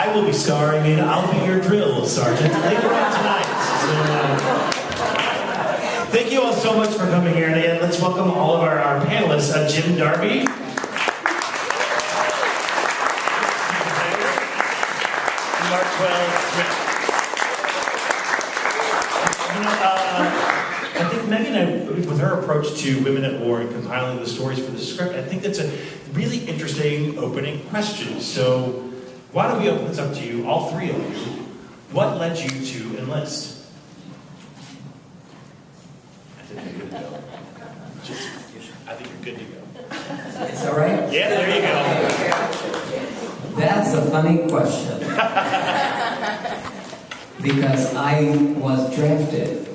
I will be starring in I'll Be Your Drill Sergeant later on tonight. So, thank you all so much for coming here. And again, let's welcome all of our panelists. Jim Darby. Marquell. I think Megan, with her approach to women at war and compiling the stories for the script, I think that's a really interesting opening question. So why don't we open this up to you, all three of you. What led you to enlist? I think you're good to go. I think you're good to go. It's all right? Yeah, there you go. That's a funny question. Because I was drafted.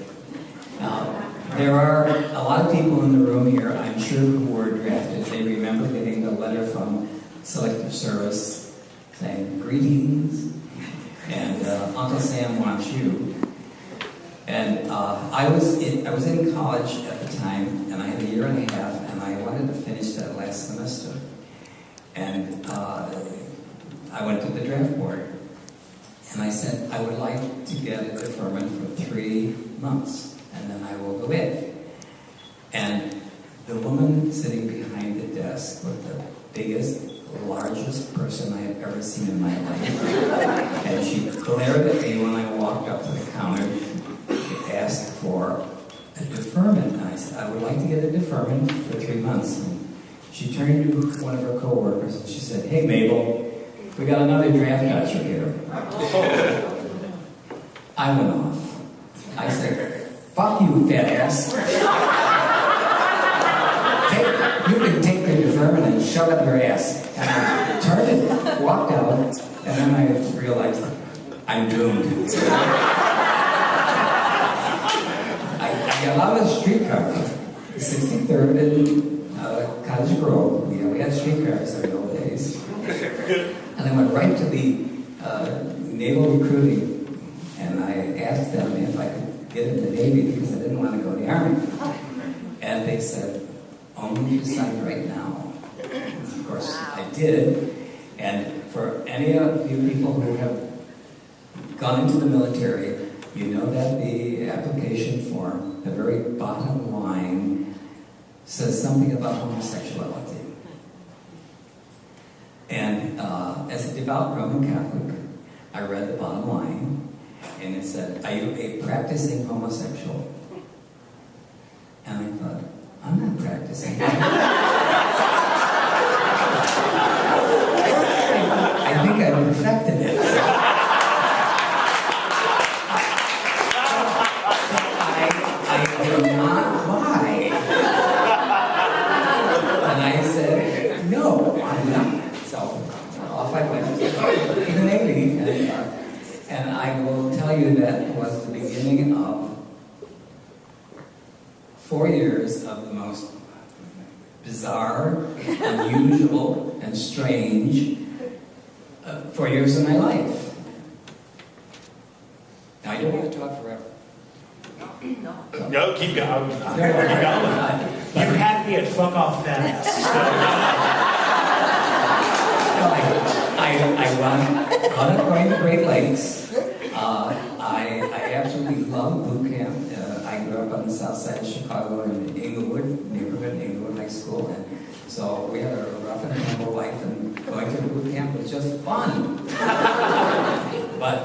There are a lot of people in the room here, I'm sure, who were drafted. They remember getting a letter from Selective Service saying, "Greetings, and Uncle Sam wants you." And I was in college at the time, and I had a year and a half, and I wanted to finish that last semester. And I went to the draft board, and I said, I would like to get a deferment for 3 months, and then I will go in. And the woman sitting behind the desk was the biggest, largest person I had ever seen in my life. And she glared at me when I walked up to the counter. She asked for a deferment. And I said, I would like to get a deferment for 3 months. And she turned to one of her co-workers and she said, "Hey, Mabel, we got another draft dodger here." I went off. I said, "Fuck you, fat ass. You can take the deferment and shove it in your ass." And I turned and walked out, and then I realized I'm doomed. I got out of the streetcar, 63rd and Cottage Grove. We had streetcars in the old days. And I went right to the Naval Recruiting, and I asked them if I could get in the Navy because I didn't want to go in the Army. And they said, "Only if you sign right now." Of course, I did. And for any of you people who have gone into the military, you know that the application form, the very bottom line, says something about homosexuality. And as a devout Roman Catholic, I read the bottom line, and it said, "Are you a practicing homosexual?" And I thought, I'm not practicing. I think I perfected it. I did not lie. And I said, "No, I'm not." So off I went to the Navy. And I will tell you that was the beginning of 4 years of the most bizarre, unusual, and strange 4 years of my life. Now, I don't want to talk forever. No, keep going. Keep going. You had me at fuck off that ass. I run going to Great Lakes. I absolutely love boot camp. I grew up on the south side of Chicago in Englewood neighborhood, Englewood High School, and so we had a rough and tumble life, and going to boot camp was just fun. But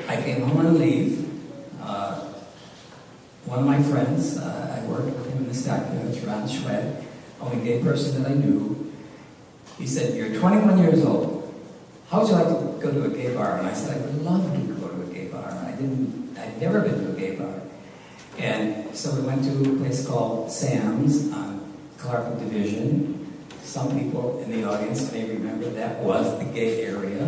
I came home on leave. One of my friends, I worked with him in the stock units, Ron Schwed, only gay person that I knew. He said, "You're 21 years old. How would you like to go to a gay bar?" And I said, "I would love to go to a gay bar." I'd never been to a gay bar. And so we went to a place called Sam's on Clark Division. Some people in the audience may remember that was the gay area.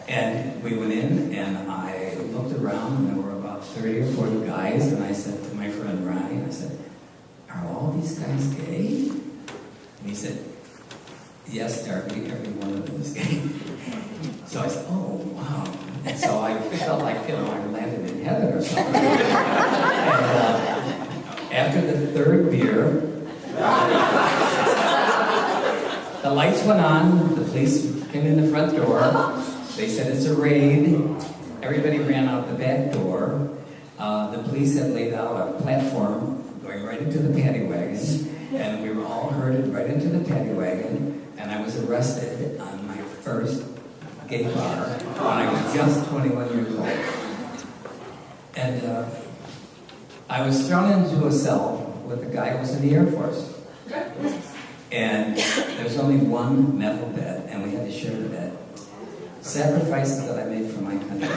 And we went in, and I looked around, and there were about 30 or 40 guys, and I said to my friend Ronnie, I said, "Are all these guys gay?" And he said, "Yes, Darby, every one of them is gay." So I said, "Oh, wow." And so I felt like, I landed in heaven or something. And after the third beer, the lights went on, the police came in the front door, They said it's a raid. Everybody ran out the back door. The police had laid out a platform going right into the paddy wagon, and we were all herded right into the paddy wagon, and I was arrested on my first gay bar when I was just 21 years old. And I was thrown into a cell with a guy who was in the Air Force. And there was only one metal bed, and we had to share the bed. Sacrifices that I made for my country.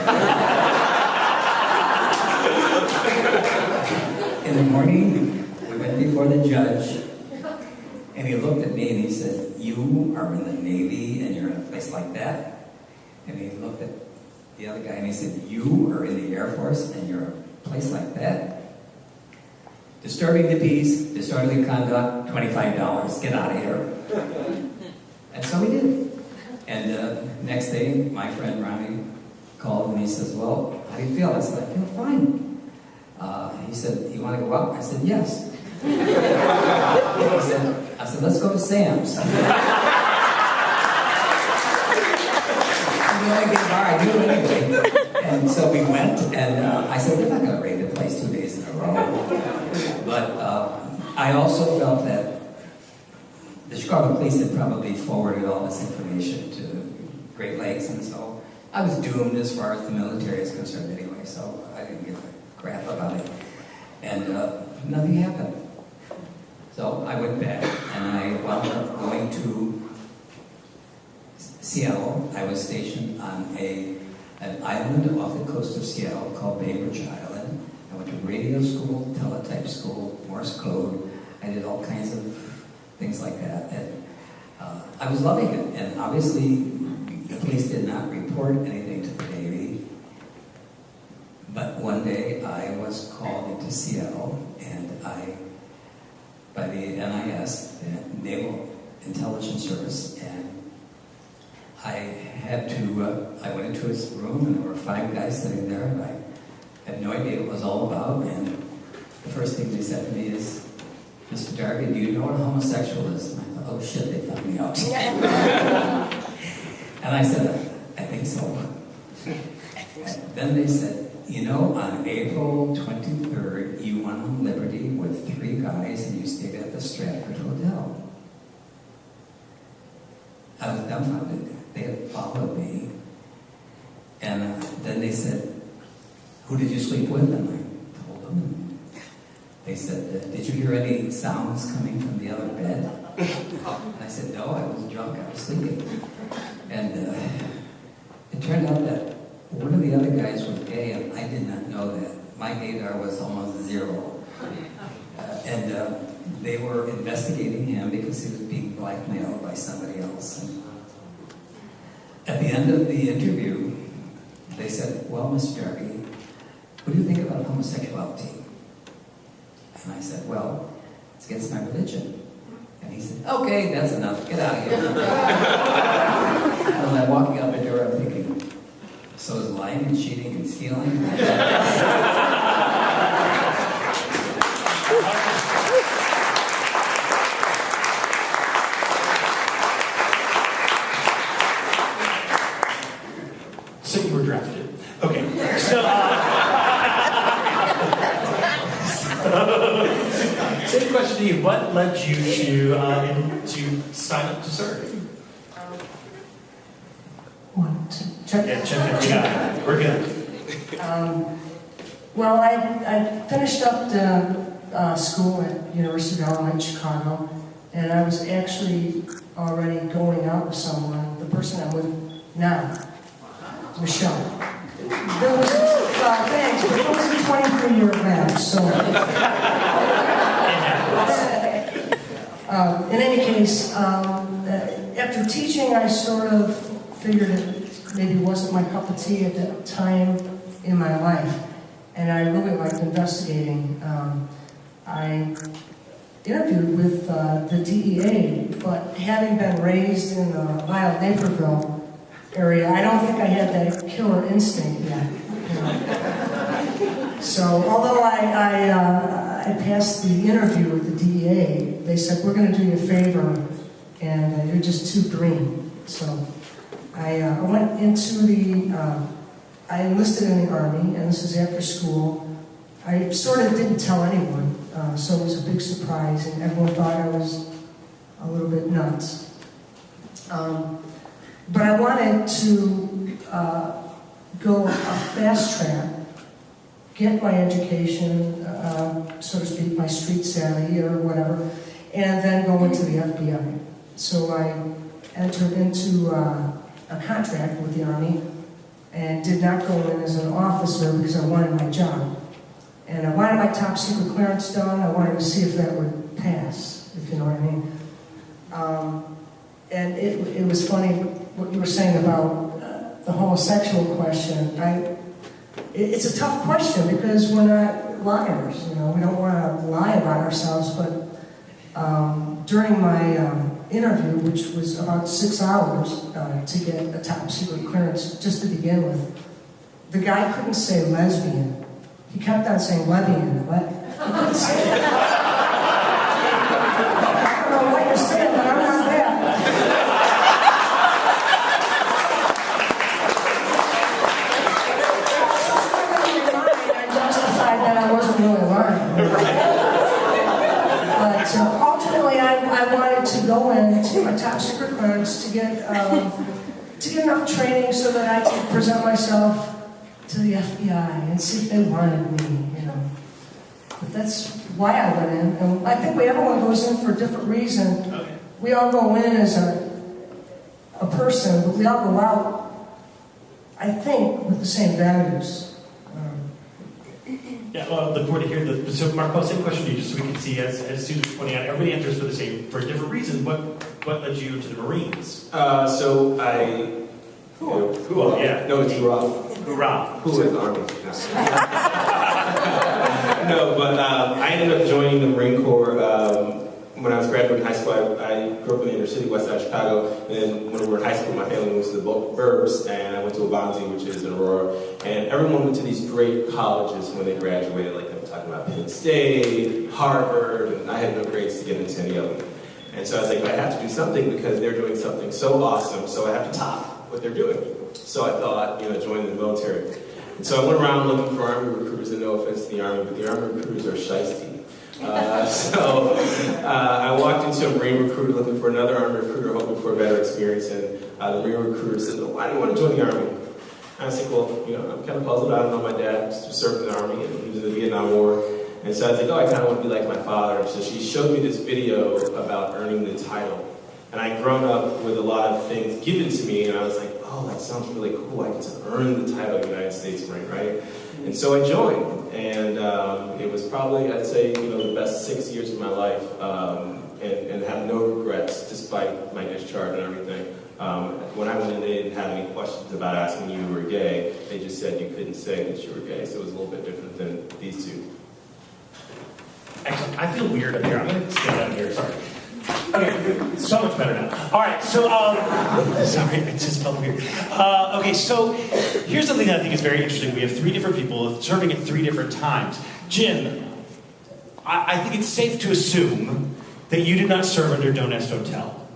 In the morning, we went before the judge, and he looked at me and he said, "You are in the Navy and you're in a place like that?" And he looked at the other guy and he said, "You are in the Air Force and you're in a place like that?" Disturbing the peace, disorderly conduct, $25, get out of here. And so we did. And next day, my friend Ronnie called and he says, "Well, how do you feel?" I said, "I feel fine." He said, "You want to go out?" I said, "Yes." I said, "Let's go to Sam's." The only gay bar I knew anyway. And so we went, and I said, "We're not going to raid the place 2 days in a row." But I also felt that the Chicago police had probably forwarded all this information to Great Lakes, and so I was doomed as far as the military is concerned anyway, so I didn't give a crap about it. And nothing happened. So I went back, and I wound up going to Seattle. I was stationed on an island off the coast of Seattle called Baim Island. I went to radio school, teletype school, Morse code. I did all kinds of things like that. And I was loving it. And obviously, the police did not report anything to the Navy. But one day, I was called into Seattle, and by the NIS, the Naval Intelligence Service, and I went into his room, and there were 5 guys sitting there, and I had no idea what it was all about, and the first thing they said to me is, "Mr. Darby, do you know what a homosexual is?" And I thought, "Oh shit, they found me out." And I said, "I think so." And then they said, "You know, on April 23rd, you went on Liberty with 3 guys and you stayed at the Stratford Hotel." I was dumbfounded. They had followed me. And then they said, "Who did you sleep with?" And I told them. They said, "Did you hear any sounds coming from the other bed?" And I said, "No, I was drunk, I was sleeping." And it turned out that one of the other guys was gay, and I did not know that. My gaydar was almost 0. And they were investigating him because he was being blackmailed by somebody else. And at the end of the interview, they said, "Well, Miss Darby, what do you think about homosexuality?" And I said, "Well, it's against my religion." And he said, "Okay, that's enough. Get out of here." And I'm walking out the door, I'm thinking, so is lying and cheating and stealing? So you were drafted. Okay. So same question to you. What led you to sign up to serve? Check. Yeah, check it. Yeah, we're good. Well, I finished up the school at University of Illinois, Chicago, and I was actually already going out with someone, the person I'm with now, Michelle. There was thanks, but it was a 23-year match, so. In any case, after teaching, I sort of figured it maybe wasn't my cup of tea at that time in my life, and I really liked investigating. I interviewed with the DEA, but having been raised in the Lyle Naperville area, I don't think I had that killer instinct yet. So although I passed the interview with the DEA, they said, "We're going to do you a favor, and you're just too green." So I went into I enlisted in the Army, and this is after school. I sort of didn't tell anyone, so it was a big surprise, and everyone thought I was a little bit nuts. But I wanted to go a fast track, get my education, so to speak, my street savvy or whatever, and then go into the FBI. So I entered into a contract with the Army and did not go in as an officer because I wanted my job. And I wanted my top secret clearance done. I wanted to see if that would pass, if you know what I mean. And it was funny what you were saying about the homosexual question. It's a tough question because we're not liars, you know. We don't want to lie about ourselves, but during my interview, which was about 6 hours to get a top secret clearance just to begin with, the guy couldn't say lesbian. He kept on saying lesbian. He couldn't say it. I don't know what you're saying, but I'm not that. I justified that I wasn't really lying. But ultimately, I wanted to go in to get my top secret clearance to get enough training so that I could present myself to the FBI and see if they wanted me, you know. But that's why I went in. And I think everyone goes in for a different reason. Okay. We all go in as a person, but we all go out, I think, with the same values. Yeah, well, look forward to hear that. So, Marquell, same question to you, just so we can see, as Susan was pointing out, everybody enters for a different reason. What led you to the Marines? So I... Cool, yeah. No, it's Rob. Hoorah. Who is Army? No, but I ended up joining the Marine Corps when I was graduating high school. I grew up in the inner city, west side of Chicago. And then when we were in high school, my family moved to the burbs, and I went to Waubonsee, which is in Aurora. And everyone went to these great colleges when they graduated. Like, I'm talking about Penn State, Harvard, and I had no grades to get into any of them. And so I was like, I have to do something because they're doing something so awesome, so I have to top what they're doing. So I thought, join the military. And so I went around looking for Army recruiters, and no offense to the Army, but the Army recruiters are shiesty. So I walked into a Marine recruiter looking for another Army recruiter, hoping for a better experience, and the Marine recruiter said, well, why do you want to join the Army? And I said, well, I'm kind of puzzled. I don't know, my dad served in the Army, and he was in the Vietnam War. And so I was like, I kind of want to be like my father. And so she showed me this video about earning the title. And I'd grown up with a lot of things given to me, and I was like, oh, that sounds really cool. I get to earn the title of United States Marine, right? And so I joined, and it was probably, I'd say, the best 6 years of my life, and have no regrets, despite my discharge and everything. When I went in, they didn't have any questions about asking you were gay. They just said you couldn't say that you were gay, so it was a little bit different than these two. Excellent. I feel weird up here. I'm going to stand down here, sorry. Okay, so much better now. All right, so, sorry, it just felt weird. Okay, so here's something that I think is very interesting. We have 3 different people serving at 3 different times. Jim, I think it's safe to assume that you did not serve under Don't Ask, Don't Tell.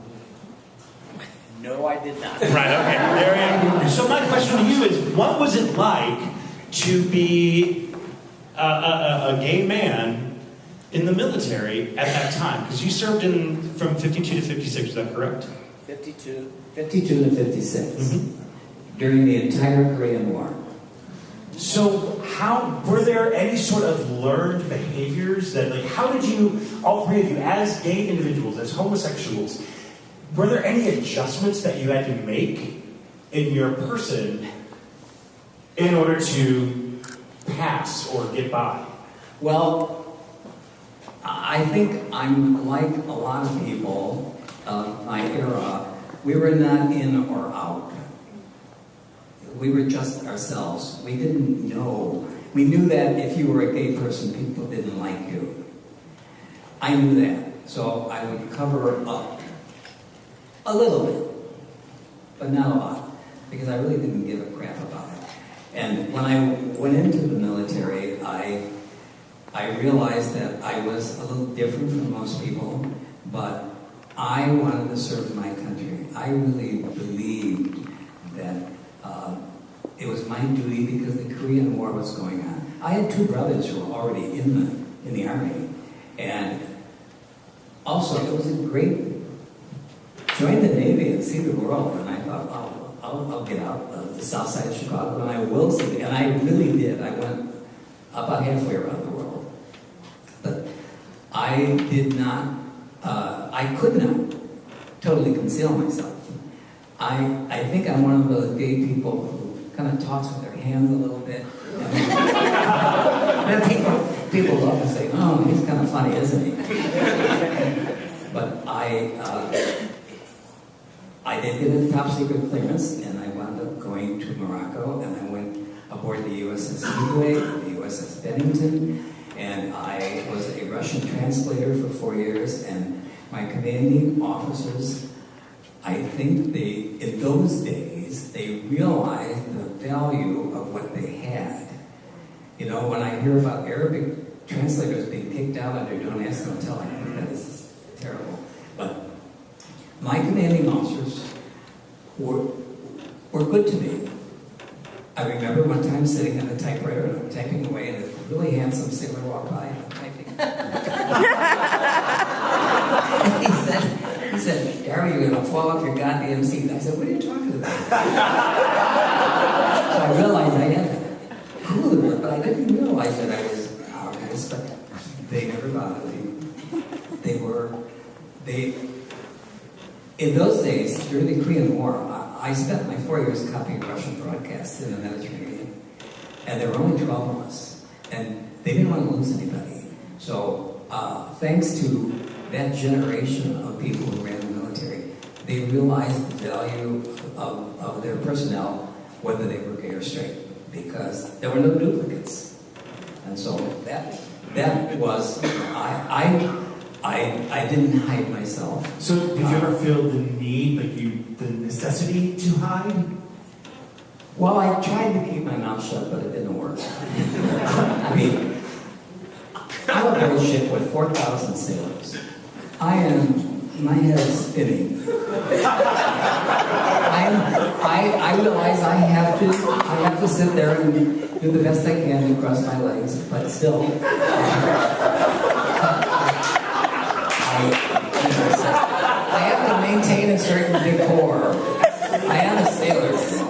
No, I did not. Right, okay, there we go. So my question to you is, what was it like to be a gay man in the military at that time? Because you served from 52 to 56, is that correct? 52. 52 to 56, during the entire Korean War. So were there any sort of learned behaviors that, how did you, all 3 of you, as gay individuals, as homosexuals, were there any adjustments that you had to make in your person in order to pass or get by? Well, I think I'm like a lot of people of my era. We were not in or out. We were just ourselves. We didn't know. We knew that if you were a gay person, people didn't like you. I knew that. So I would cover up a little bit, but not a lot, because I really didn't give a crap about it. And when I went into the military, I realized that I was a little different from most people, but I wanted to serve my country. I really believed line duty because the Korean War was going on. I had two brothers who were already in the Army, and also it was a great, join the Navy and see the world, and I thought, I'll get out of the south side of Chicago, and I will see it, and I really did. I went about halfway around the world, but I did not, I could not totally conceal myself. I think I'm one of those gay people who kind of talks with their hands a little bit. And people love to say, oh, he's kind of funny, isn't he? But I did get a top secret clearance, and I wound up going to Morocco, and I went aboard the USS Midway, the USS Bennington, and I was a Russian translator for 4 years, and my commanding officers, I think in those days, they realized the value of what they had. You know, when I hear about Arabic translators being kicked out under Don't Ask, Don't Tell, I think that is terrible. But my commanding officers were good to me. I remember one time sitting at a typewriter and I'm typing away, and a really handsome sailor walked by and I'm typing. He said, Darby, you're going to fall off your goddamn seat. I said, what are you talking about? So I realized I had to cool it, but I didn't realize that I was arrogant, but they never bothered me. In those days, during the Korean War, I spent my 4 years copying Russian broadcasts in the Mediterranean, and there were only 12 of us, and they didn't want to lose anybody. So thanks to that generation of people who ran the military, they realized the value of their personnel, whether they were gay or straight, because there were no duplicates. And so that was, I didn't hide myself. So did you ever feel the need, the necessity to hide? Well, I tried to keep my mouth shut, but it didn't work. I mean, I'm a boat ship with 4,000 sailors. My head is spinning. I realize I have to sit there and do the best I can to cross my legs, but still. I have to maintain a certain decor. I am a sailor, so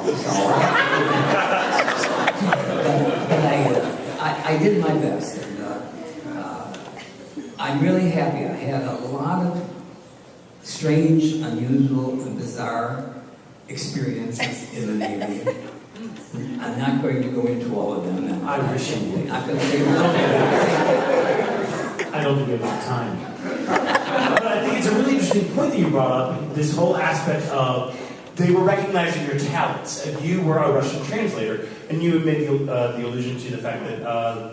I did my best, and I'm really happy. I had a lot of strange, unusual, and bizarre experiences in the Navy. I'm not going to go into all of them now. I wish you would. I'm going to say I don't think we have enough time. But I think it's a really interesting point that you brought up, this whole aspect of they were recognizing your talents. And you were a Russian translator, and you made the allusion to the fact that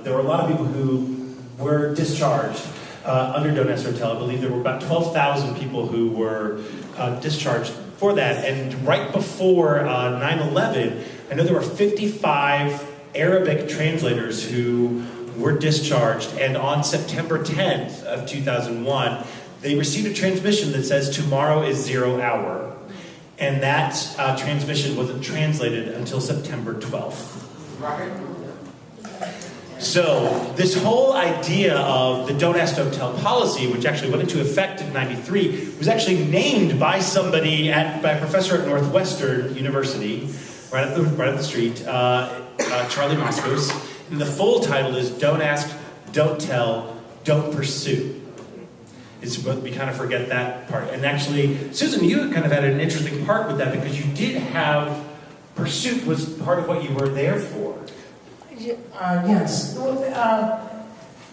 there were a lot of people who were discharged under Don't Ask, Don't Tell. I believe there were about 12,000 people who were discharged for that. And right before 9/11, I know there were 55 Arabic translators who were discharged. And on September 10th of 2001, they received a transmission that says, tomorrow is 0 hour. And that transmission wasn't translated until September 12th. So this whole idea of the Don't Ask, Don't Tell policy, which actually went into effect in '93, was actually named by somebody, by a professor at Northwestern University, right up the street, Charlie Moskos. And the full title is Don't Ask, Don't Tell, Don't Pursue. We kind of forget that part. And actually, Susan, you kind of had an interesting part with that because you did have, pursuit was part of what you were there for. Yes.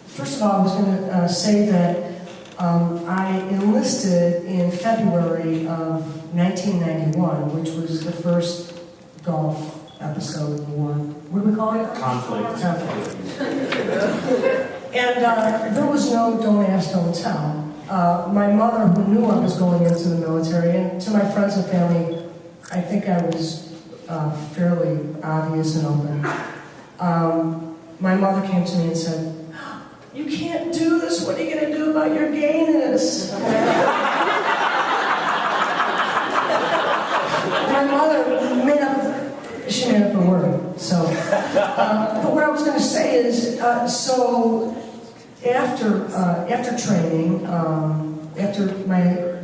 First of all, I was going to say that I enlisted in February of 1991, which was the first Gulf episode of the war. What do we call it? Conflict. And there was no Don't Ask, Don't Tell. My mother, who knew I was going into the military, and to my friends and family, I think I was fairly obvious and open. My mother came to me and said, "You can't do this. What are you going to do about your gayness?" My mother made up She made up a word. So, but what I was going to say is, so after training, after my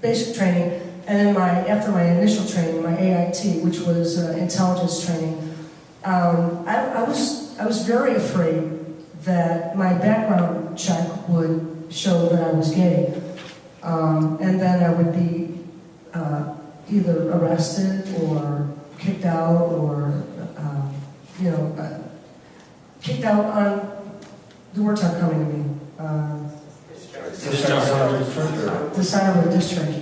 basic training, and then after my initial training, my AIT, which was intelligence training, I was very afraid that my background check would show that I was gay, and then I would be either arrested or kicked out, or kicked out on. The words aren't coming to me. Dishonorable discharge.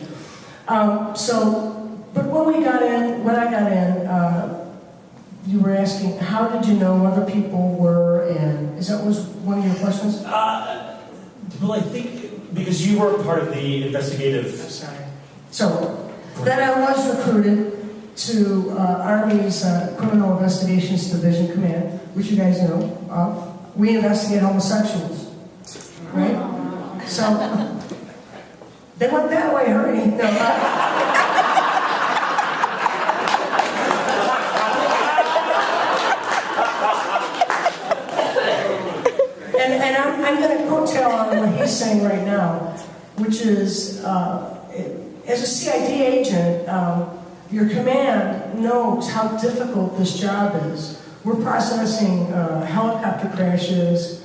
But when I got in, you were asking, how did you know other people were, and was one of your questions? Well, I think because you were part of the investigative. Sorry. So then I was recruited to Army's Criminal Investigations Division Command, which you guys know of. We investigate homosexuals, right? So they went that way, hurry. No, and I'm going to coattail on what he's saying right now, which is, as a CID agent, your command knows how difficult this job is. We're processing helicopter crashes,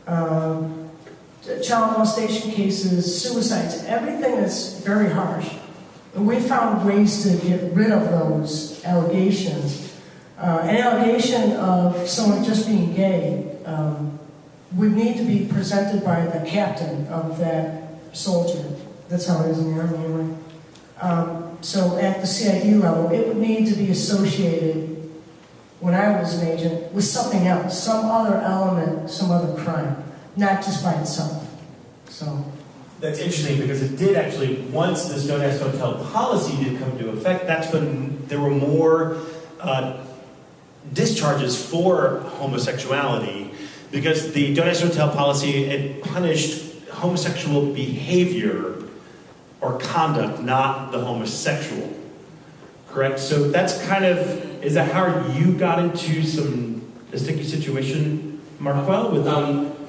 child molestation cases, suicides, everything that's very harsh. And we found ways to get rid of those allegations. An allegation of someone just being gay would need to be presented by the captain of that soldier. That's how it is in the Army anyway. So at the CID level, it would need to be associated, when I was an agent, with something else, some other element, some other crime, not just by itself. So that's interesting because it did actually, once this Don't Ask, Don't Tell policy did come into effect, that's when there were more discharges for homosexuality, because the Don't Ask, Don't Tell policy, it punished homosexual behavior or conduct, not the homosexual. Correct? So that's kind of, is that how you got into a sticky situation, Marquell?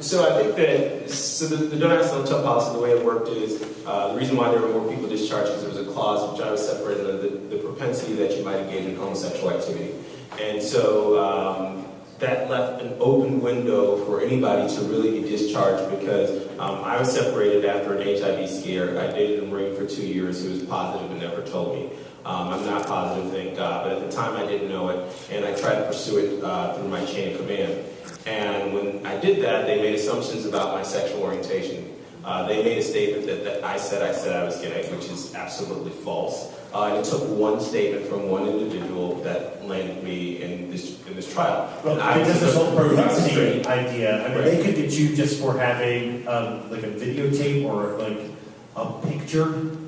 So I think that, the Don't Ask, Don't Tell policy, the way it worked is, the reason why there were more people discharged is there was a clause which I was separated under the propensity that you might engage in homosexual activity. And so that left an open window for anybody to really be discharged, because I was separated after an HIV scare. I dated a Marine for 2 years who was positive and never told me. I'm not positive, thank God, but at the time I didn't know it, and I tried to pursue it through my chain of command. And when I did that, they made assumptions about my sexual orientation. They made a statement that I said I was gay, which is absolutely false. And it took one statement from one individual that landed me in this trial. Well, because this whole propensity idea, I mean, they could get you just for having like a videotape or like a picture.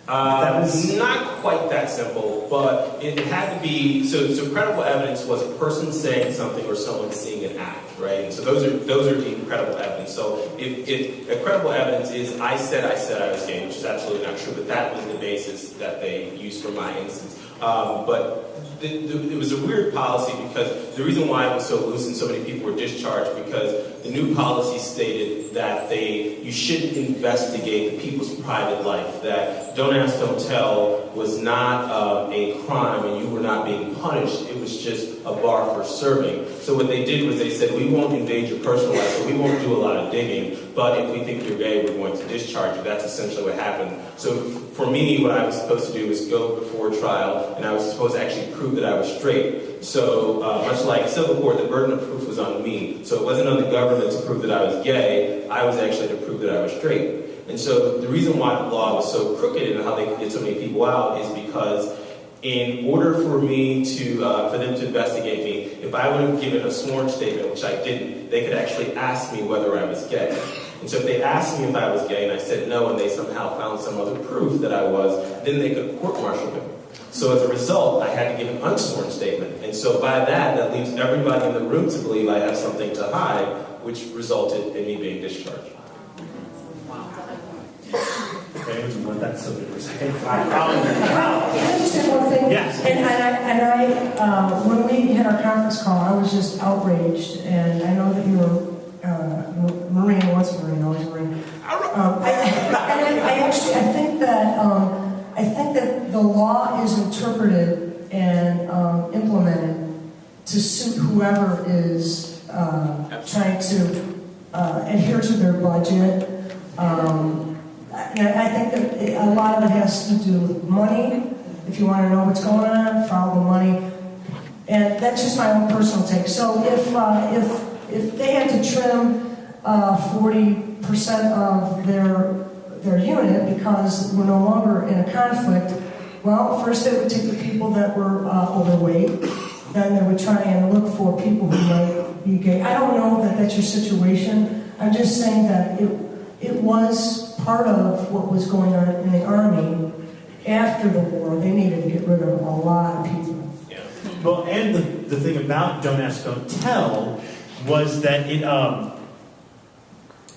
That was not quite that simple, but it had to be, so credible evidence was a person saying something or someone seeing an act, right? And so those are deemed credible evidence. So if credible evidence is I said I was gay, which is absolutely not true, but that was the basis that they used for my instance. But it was a weird policy, because the reason why it was so loose and so many people were discharged, because the new policy stated that you shouldn't investigate the people's private life, that Don't Ask, Don't Tell was not a crime and you were not being punished, it was just a bar for serving. So what they did was they said, we won't invade your personal life, so we won't do a lot of digging, but if we think you're gay, we're going to discharge you. That's essentially what happened. So for me, what I was supposed to do was go before trial, and I was supposed to actually prove that I was straight. So much like civil court, the burden of proof was on me. So it wasn't on the government to prove that I was gay, I was actually to prove that I was straight. And so the reason why the law was so crooked and how they could get so many people out is because in order for me to, for them to investigate me, if I would have given a sworn statement, which I didn't, they could actually ask me whether I was gay. And so if they asked me if I was gay and I said no, and they somehow found some other proof that I was, then they could court-martial me. So as a result, I had to give an unsworn statement. And so by that leaves everybody in the room to believe I have something to hide, which resulted in me being discharged. Okay, well, that's something for a second. Can I just say one thing? Yes. And when we had our conference call, I was just outraged, and I know that you were Marine, once a Marine, always a Marine. I think that the law is interpreted and implemented to suit whoever is trying to adhere to their budget. I think that a lot of it has to do with money. If you want to know what's going on, follow the money. And that's just my own personal take. So if they had to trim 40% of their unit because we're no longer in a conflict, well, first they would take the people that were overweight, then they would try and look for people who might be gay. I don't know that that's your situation. I'm just saying that it was part of what was going on in the Army after the war. They needed to get rid of a lot of people. Yeah. Well, and the thing about Don't Ask, Don't Tell was that it,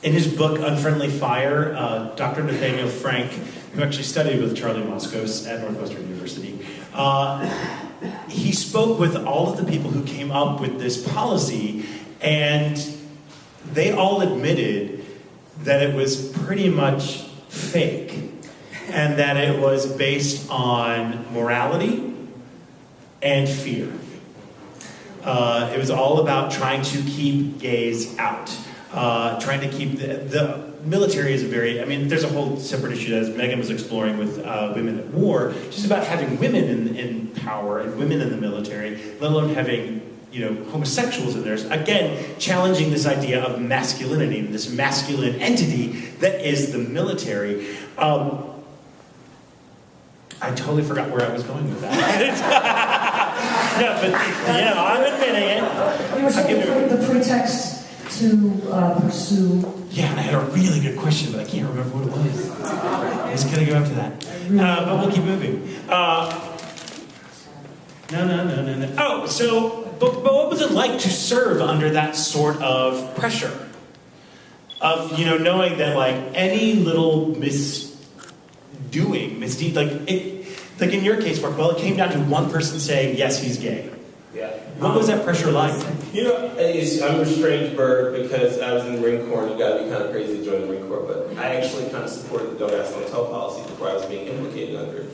in his book Unfriendly Fire, Dr. Nathaniel Frank, who actually studied with Charlie Moscos at Northwestern University, he spoke with all of the people who came up with this policy, and they all admitted that it was pretty much fake, and that it was based on morality and fear. It was all about trying to keep gays out, trying to keep the military is there's a whole separate issue that Megan was exploring with women at war, just about having women in power and women in the military, let alone having homosexuals in there. Again, challenging this idea of masculinity, this masculine entity that is the military. I totally forgot where I was going with that. No, but I'm admitting it. You were looking for the pretext to pursue. Yeah, and I had a really good question, but I can't remember what it was. I was going to go after that. But we'll keep moving. No. Oh, so, but what was it like to serve under that sort of pressure? Of, knowing that, any little misdeed, like in your case, Marquell, it came down to one person saying, yes, he's gay. Yeah. What was that pressure like? I'm a strange bird because I was in the Marine Corps, and you got to be kind of crazy to join the Marine Corps, but I actually kind of supported the Don't Ask, Don't Tell policy before I was being implicated under it.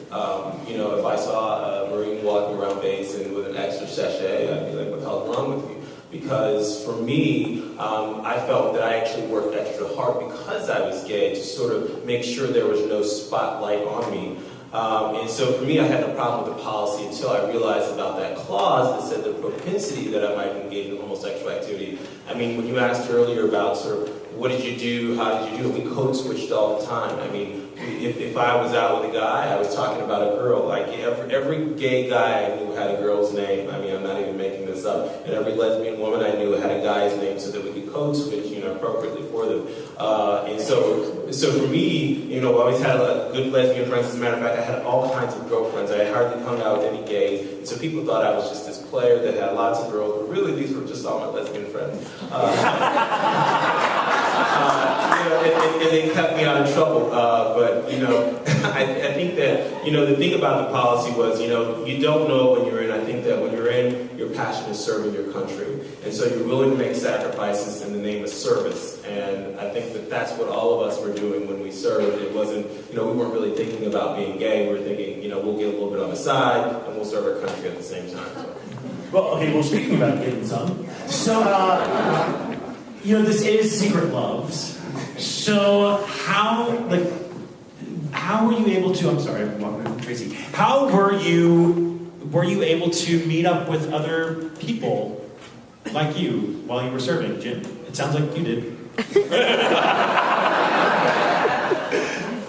If I saw a Marine walking around base and with an extra sachet, I'd be like, what the hell's wrong with you? Because for me, I felt that I actually worked extra hard because I was gay to sort of make sure there was no spotlight on me. And so for me, I had no problem with the policy until I realized about that clause that said the propensity that I might engage in homosexual activity. When you asked earlier about sort of what did you do, how did you do it, we code switched all the time. If I was out with a guy, I was talking about a girl. Like every gay guy I knew had a girl's name. I'm not even making this up. And every lesbian woman I knew had a guy's name so that we could code switch, appropriately for them. And so for me, I always had good lesbian friends. As a matter of fact, I had all kinds of girlfriends. I hardly hung out with any gays. And so people thought I was just this player that had lots of girls, but really these were just all my lesbian friends. And they kept me out of trouble. But I think that, the thing about the policy was, you don't know when you're in. I think that when you're in, your passion is serving your country. And so you're willing to make sacrifices in the name of service. And I think that that's what all of us were doing when we served. It wasn't, we weren't really thinking about being gay. We were thinking, we'll get a little bit on the side and we'll serve our country at the same time. So. Well, speaking about getting some, so, this is Secret Loves. So how were you able to, I'm sorry, I'm walking with Tracy. How were you able to meet up with other people like you while you were serving, Jim? It sounds like you did.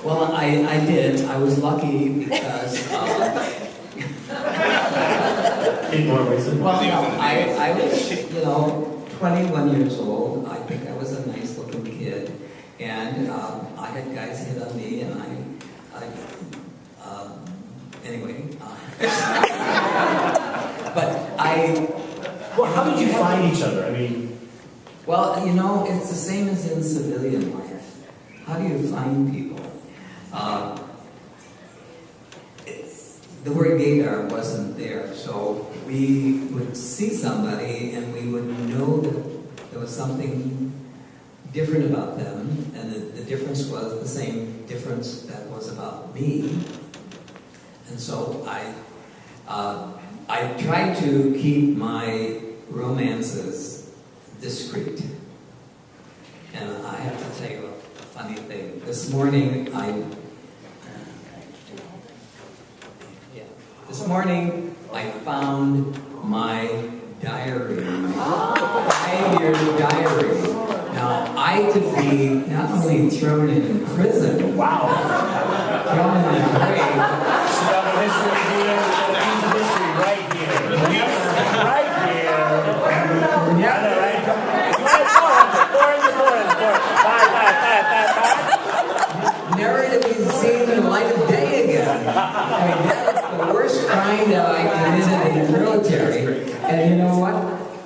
Well, I did. I was lucky because... in more ways than one. Well, I was, 21 years old. I think I was a nice-looking kid. And I had guys hit on me, and Well, how did you find each other? Well, it's the same as in civilian life. How do you find people? the word gaydar wasn't there. So we would see somebody and we would know that there was something different about them, and the difference was the same difference that was about me. And so I tried to keep my romances discreet. And I have to tell you a funny thing. This morning I found my diary, my 5-year diary. Now, I could be not only thrown in prison, Wow. thrown in the grave. So that the history here, the piece of history right here. Right here. Yeah, no, right? Never to be seen in the light of day again. I mean, that was the worst crime that I committed in the military. And you know what?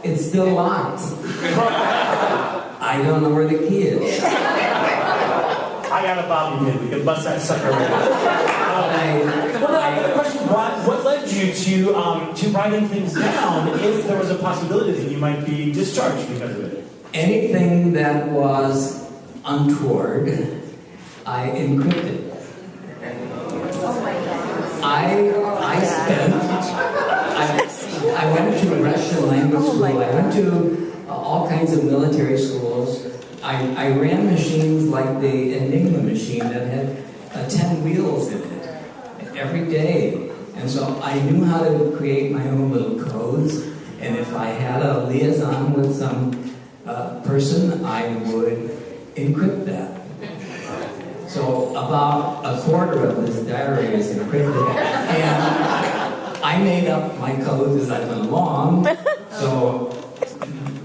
It's still locked. I don't know where the key is. I got a bobby pin. We can bust that sucker right out. The question: what led you to writing things down if there was a possibility that you might be discharged because of it? Anything that was untoward, I encrypted. I went to Russian language school. I went to all kinds of military schools. I ran machines like the Enigma machine that had 10 wheels in it every day. And so I knew how to create my own little codes. And if I had a liaison with some person, I would encrypt that. So about a quarter of this diary is encrypted. And I made up my codes as I went along. So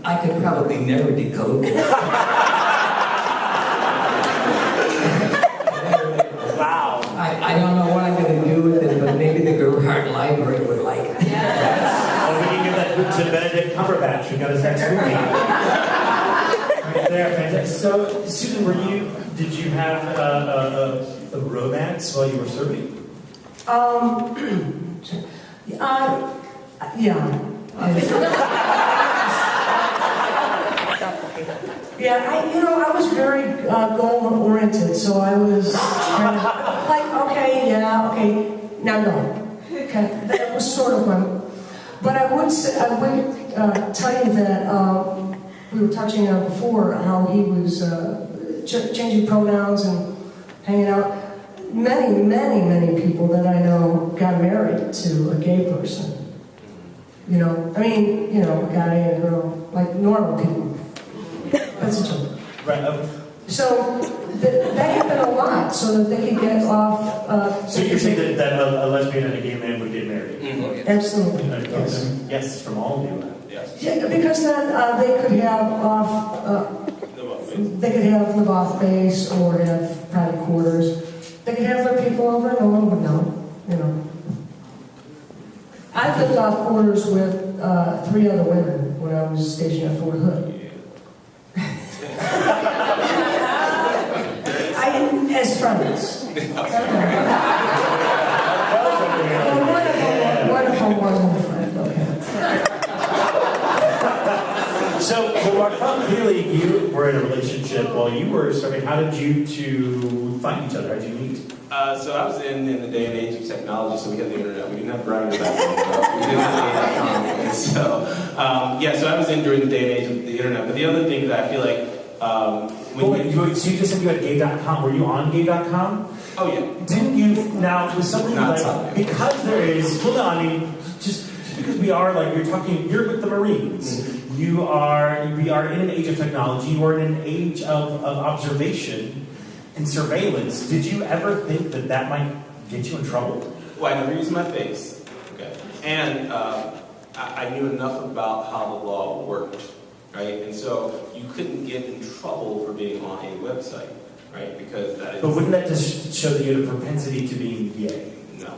I could probably never decode it. Wow. I don't know what I'm going to do with it, but maybe the Gerhardt Library would like it. Well, we can give that to Benedict Cumberbatch. We got his next movie. Right there, fantastic. So, Susan, did you have a romance while you were serving? Yeah. Yeah, I was very goal-oriented, so I was kind of like, okay, now go. Okay, that was sort of my. But I would tell you that we were touching on before how he was changing pronouns and hanging out. Many people that I know got married to a gay person. A guy and a girl, like normal people. That's a joke. Right. So that happened a lot, so that they could get off. So you're saying that a lesbian and a gay man would get married? Mm-hmm. Absolutely. Yes, from all of you. Yes. Yeah, because then they could have live off base or have private quarters. They could have their people over, no one would know. I lived off quarters with 3 other women when I was stationed at Fort Hood. As friends. Wonderful friend, okay. So Marquell, clearly you were in a relationship while you were serving. How did you two find each other? How did you meet? So I was in the day and age of technology, so we had the internet. We didn't have grinders back then, but we did have gay.com. So I was in during the day and age of the internet. But the other thing that I feel like so you just said you had gay.com. Were you on gay.com? Oh yeah. Didn't you? Now with something Not like something. Because there is. Well, no, I mean just because we are like you're with the Marines. Mm-hmm. We are in an age of technology. You are in an age of observation and surveillance. Did you ever think that might get you in trouble? Well, I never used my face. Okay. And I knew enough about how the law worked. Right? And so you couldn't get in trouble for being on a website, right? Because that is. But wouldn't that just show that you had a propensity to being gay? No.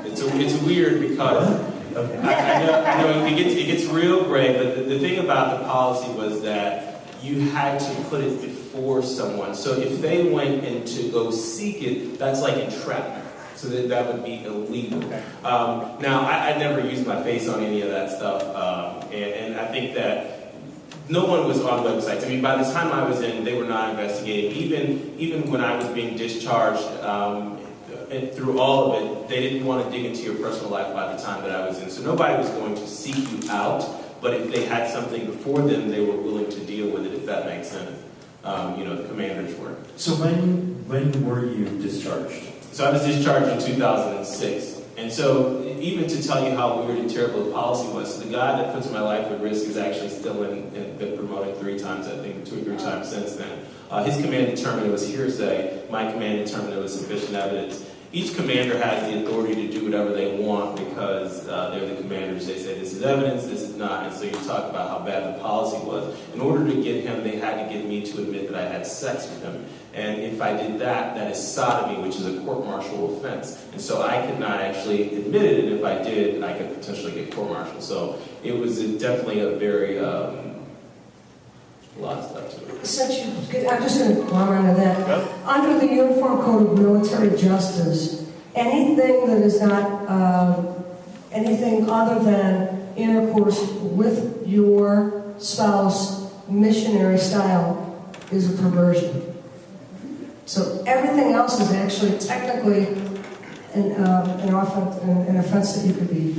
It's weird because okay. I know it gets real gray, but the thing about the policy was that you had to put it before someone. So if they went in to go seek it, that's like entrapment. So that would be illegal. Now, I never used my face on any of that stuff, and I think that no one was on websites. I mean, by the time I was in, they were not investigating. Even when I was being discharged, and through all of it, they didn't want to dig into your personal life by the time that I was in. So nobody was going to seek you out, but if they had something before them, they were willing to deal with it, if that makes sense. The commanders were. So when were you discharged? So I was discharged in 2006. And so even to tell you how weird and terrible the policy was, the guy that puts my life at risk is actually still been promoted 3 times, I think 2 or 3 times since then. His command determined it was hearsay. My command determined it was sufficient evidence. Each commander has the authority to do whatever they want because they're the commanders. They say this is evidence, this is not. And so you talk about how bad the policy was. In order to get him, they had to get me to admit that I had sex with him. And if I did that, that is sodomy, which is a court-martial offense. And so I could not actually admit it, and if I did, I could potentially get court-martialed. So it was definitely a very, a lot of stuff to it. Since I'm just going to go on to that. Yep. Under the Uniform Code of Military Justice, anything that is not anything other than intercourse with your spouse, missionary style, is a perversion. So everything else is actually technically an offense that you could be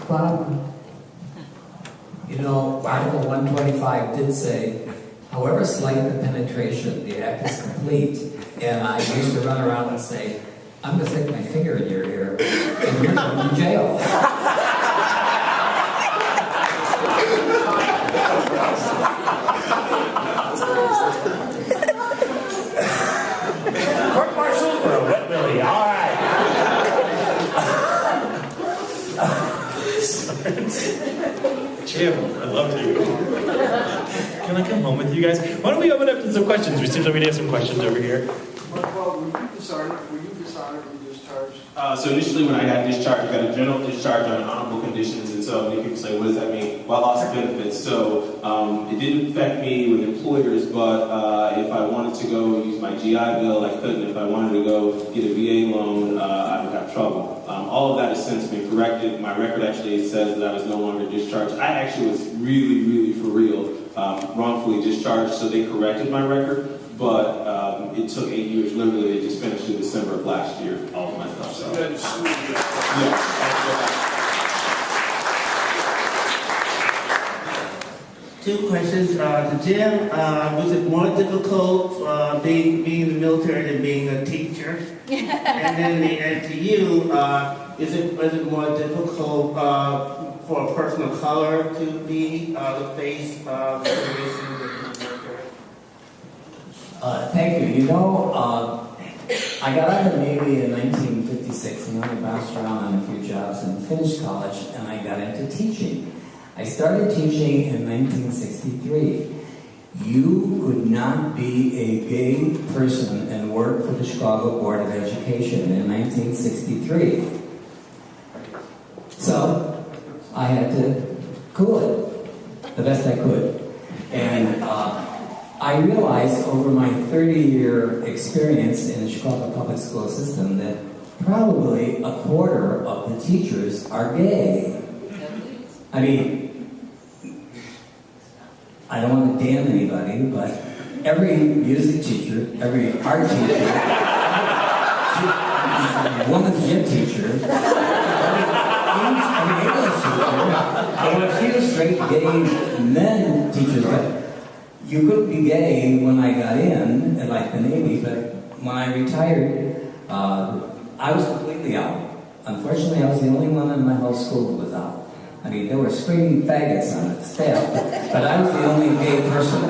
brought up on. You know, Article 125 did say, however slight the penetration, the act is complete. And I used to run around and say, I'm going to stick my finger in your ear and you're going to jail. Court-martial for a wet willy. All right. Jim, I love you. Can I come home with you guys? Why don't we open up to some questions? We seem like we have some questions over here. Marquell, were you dishonorably discharged? So initially when I got discharged, I got a general discharge on honorable conditions, and so many people say, what does that mean? Well, I lost benefits. So it didn't affect me with employers, but if I wanted to go use my GI Bill, I couldn't. If I wanted to go get a VA loan, I would have trouble. All of that has since been corrected. My record actually says that I was no longer discharged. I actually was really, really, for real, wrongfully discharged, so they corrected my record. But it took 8 years. Literally, it just finished in December of last year, all of my stuff. So. Two questions. To Jim, was it more difficult being in the military than being a teacher? And to you, was it more difficult for a person of color to be the face of the military? Thank you. You know, I got out of the Navy in 1956, and I bounced around on a few jobs and finished college, and I got into teaching. I started teaching in 1963. You could not be a gay person and work for the Chicago Board of Education in 1963. So I had to cool it the best I could. And I realized over my 30-year experience in the Chicago public school system that probably a quarter of the teachers are gay. I mean, I don't want to damn anybody, but every music teacher, every art teacher, woman's gym teacher, every English teacher, there were a few straight gay men teachers, but you couldn't be gay when I got in, like the Navy, but when I retired, I was completely out. Unfortunately, I was the only one in my whole school who was out. I mean, there were screaming faggots on the staff, but I was the only gay person.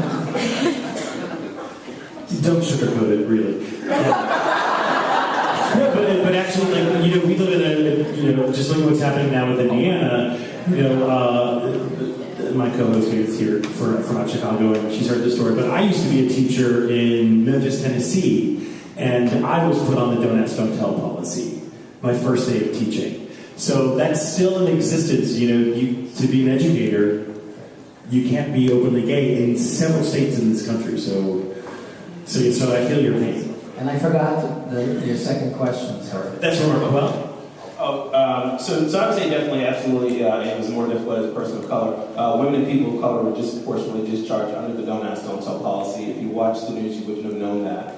Don't sugarcoat it, really. No, but actually, like, you know, we live in a, just look at what's happening now with Indiana. You know, my co-host is here from out Chicago, and she's heard the story. But I used to be a teacher in Memphis, Tennessee, and I was put on the don't ask, don't tell policy my first day of teaching. So that's still in existence. You know, to be an educator, you can't be openly gay in several states in this country. So I feel your pain. And I forgot your second question, sir. That's from Marquell. So I would say definitely, absolutely, it was more difficult as a person of color. Women and people of color were disproportionately discharged under the Don't Ask, Don't Tell policy. If you watched the news, you wouldn't have known that.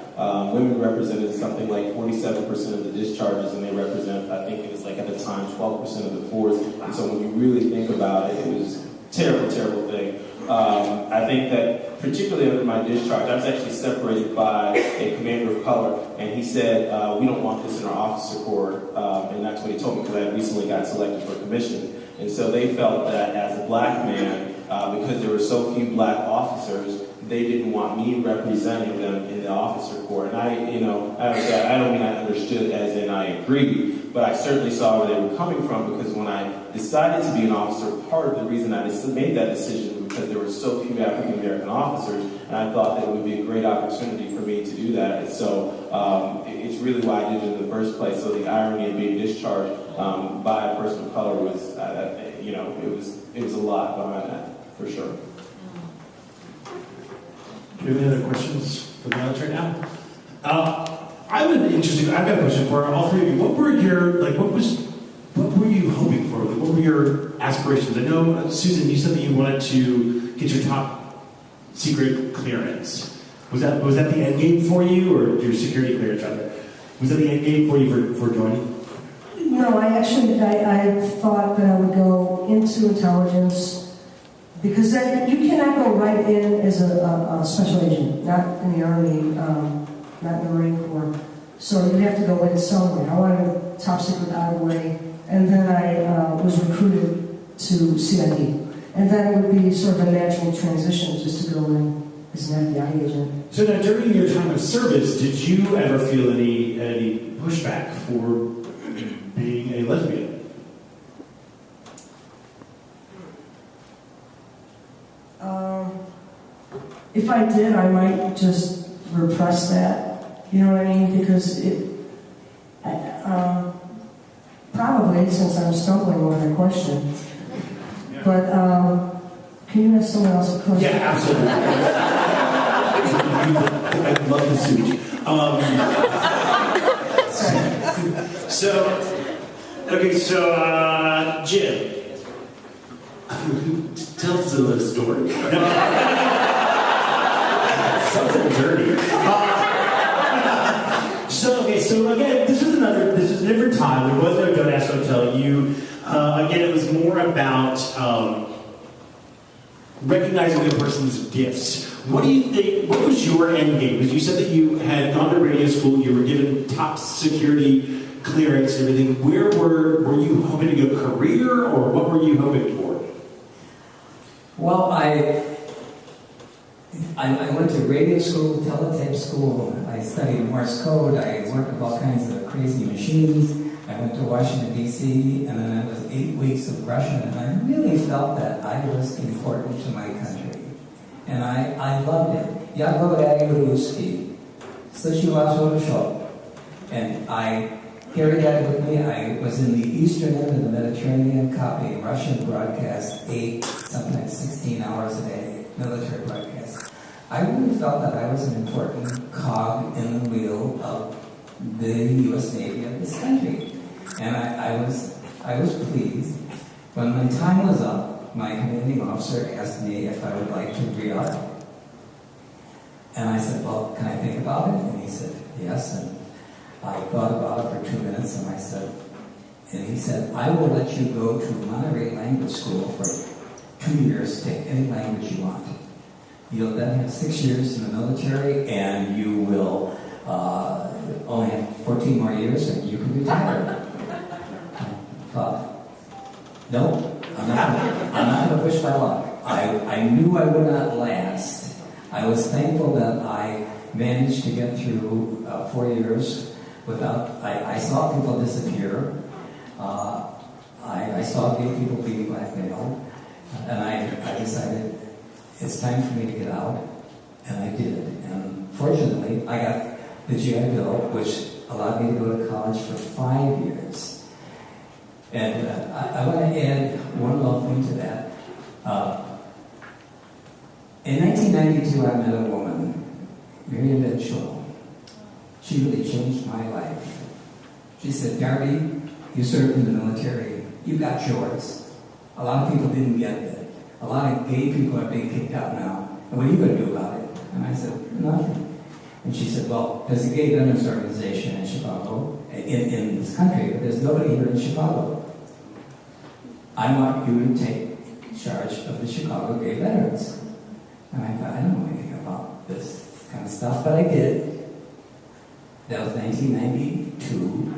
Women represented something like 47% of the discharges, and they represent, I think it was like at the time, 12% of the force. And so when you really think about it, it was a terrible, terrible thing. I think that particularly under my discharge, I was actually separated by a commander of color, and he said, we don't want this in our officer corps, and that's what he told me because I had recently got selected for commission. And so they felt that as a black man, because there were so few black officers, they didn't want me representing them in the officer corps. And I don't mean I understood as in I agreed, but I certainly saw where they were coming from, because when I decided to be an officer, part of the reason I made that decision was because there were so few African American officers, and I thought that it would be a great opportunity for me to do that. And so it's really why I did it in the first place. So the irony of being discharged by a person of color was, it was a lot behind that, for sure. Do you have any other questions for the audience right now? I've got a question for all three of you. What were you hoping for? Like, what were your aspirations? I know, Susan, you said that you wanted to get your top secret clearance. Was that the end game for you, or your security clearance rather? Was that the end game for you for joining? No, I thought that I would go into intelligence, because then you cannot go right in as a special agent, not in the Army, not in the Marine Corps. So you have to go in somewhere. I wanted top secret out of the way, and then I was recruited to CID. And then it would be sort of a natural transition just to go in as an FBI agent. So now, during your time of service, did you ever feel any pushback for being a lesbian? If I did, I might just repress that. You know what I mean? Because probably, since I'm stumbling with a question. Yeah. But can you ask someone else a question? Yeah, absolutely. I love the suit. So Jim, tell us a little story. Sounds a little dirty. So again, this was a different time. There was no Don't Ask, Don't Tell. Again, it was more about recognizing the person's gifts. What do you think? What was your end game? Because you said that you had gone to radio school, you were given top security clearance and everything. Where were you hoping to go, career, or what were you hoping for? Well, I went to radio school, teletype school. I studied Morse code. I worked with all kinds of crazy machines. I went to Washington, D.C., and then I was 8 weeks of Russian, and I really felt that I was important to my country. And I loved it. Я говорю русский. Слышу вас хорошо. And I carried that with me. I was in the eastern end of the Mediterranean copying Russian broadcasts 8, sometimes 16 hours a day, military broadcasts. I really felt that I was an important cog in the wheel of the U.S. Navy of this country. And I was pleased. When my time was up, my commanding officer asked me if I would like to re-arm. And I said, well, can I think about it? And he said, yes. And I thought about it for 2 minutes, and he said, I will let you go to Monterey Language School for 2 years, take any language you want. You'll then have 6 years in the military, and you will only have 14 more years, and you can retire. I thought, no, I'm not going to push my luck. I knew I would not last. I was thankful that I managed to get through 4 years without. I saw people disappear. I saw gay people being blackmailed, and I decided it's time for me to get out, and I did. And fortunately, I got the GI Bill, which allowed me to go to college for 5 years. And I want to add one little thing to that. In 1992, I met a woman, Rivendell Theatre Ensemble, She really changed my life. She said, Darby, you served in the military. You got yours. A lot of people didn't get it. A lot of gay people are being kicked out now. And what are you going to do about it? And I said, nothing. And she said, well, there's a gay veterans organization in Chicago, in this country, but there's nobody here in Chicago. I want you to take charge of the Chicago gay veterans. And I thought, I don't know anything about this kind of stuff, but I did. That was 1992.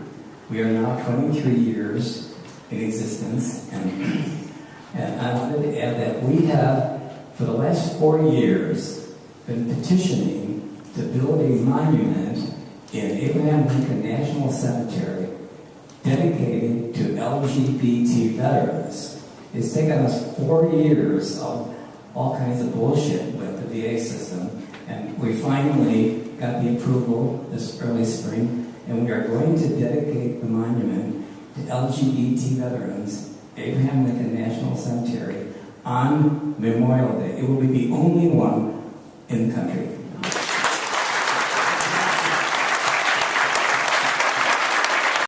We are now 23 years in existence, and I wanted to add that we have, for the last 4 years, been petitioning to build a monument in Abraham Lincoln National Cemetery dedicated to LGBT veterans. It's taken us 4 years of all kinds of bullshit with the VA system, and we finally got the approval this early spring, and we are going to dedicate the monument to LGBT veterans, Abraham Lincoln National Cemetery, on Memorial Day. It will be the only one in the country.